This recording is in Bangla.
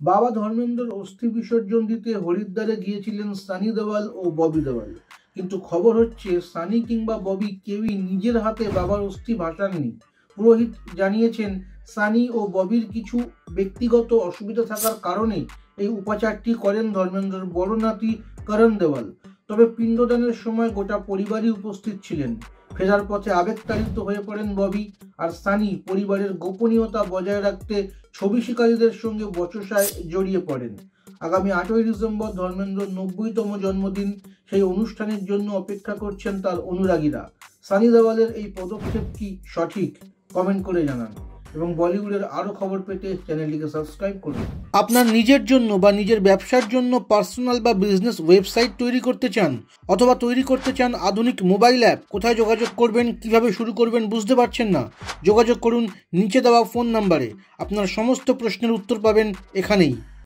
বাবা ধর্মেন্দ্রর অস্থি বিসর্জন দিতে হরিদ্বারে গিয়েছিলেন সানি দেওয়াল ও ববি দেওয়াল, কিন্তু খবর হচ্ছে সানি কিংবা ববি কেউই নিজের হাতে বাবার অস্থি ভাসাননি। পুরোহিত জানিয়েছেন সানি ও ববির কিছু ব্যক্তিগত অসুবিধা থাকার কারণে এই উপাচারটি করেন ধর্মেন্দ্রর বড় নাতি করণ দেওয়াল। তবে পিণ্ডদানের সময় গোটা পরিবারই উপস্থিত ছিলেন। ফেরার পথে আবেগতাড়িত হয়ে পড়েন ববি, আর সানি পরিবারের গোপনীয়তা বজায় রাখতে ছবি শিকারীদের সঙ্গে বচসায় জড়িয়ে পড়েন। আগামী 8ই ডিসেম্বর ধর্মেন্দ্রর 90তম জন্মদিন, সেই অনুষ্ঠানের জন্য অপেক্ষা করছেন তার অনুরাগীরা। সানি দেওয়ালের এই পদক্ষেপ কি সঠিক? কমেন্ট করে জানান এবং বলিউডের আরও খবর পেতে চ্যানেলটিকে সাবস্ক্রাইব করুন। আপনার নিজের জন্য বা নিজের ব্যবসার জন্য পার্সোনাল বা বিজনেস ওয়েবসাইট তৈরি করতে চান, অথবা তৈরি করতে চান আধুনিক মোবাইল অ্যাপ, কোথায় যোগাযোগ করবেন, কিভাবে শুরু করবেন বুঝতে পারছেন না? যোগাযোগ করুন নিচে দেওয়া ফোন নাম্বারে। আপনার সমস্ত প্রশ্নের উত্তর পাবেন এখানেই।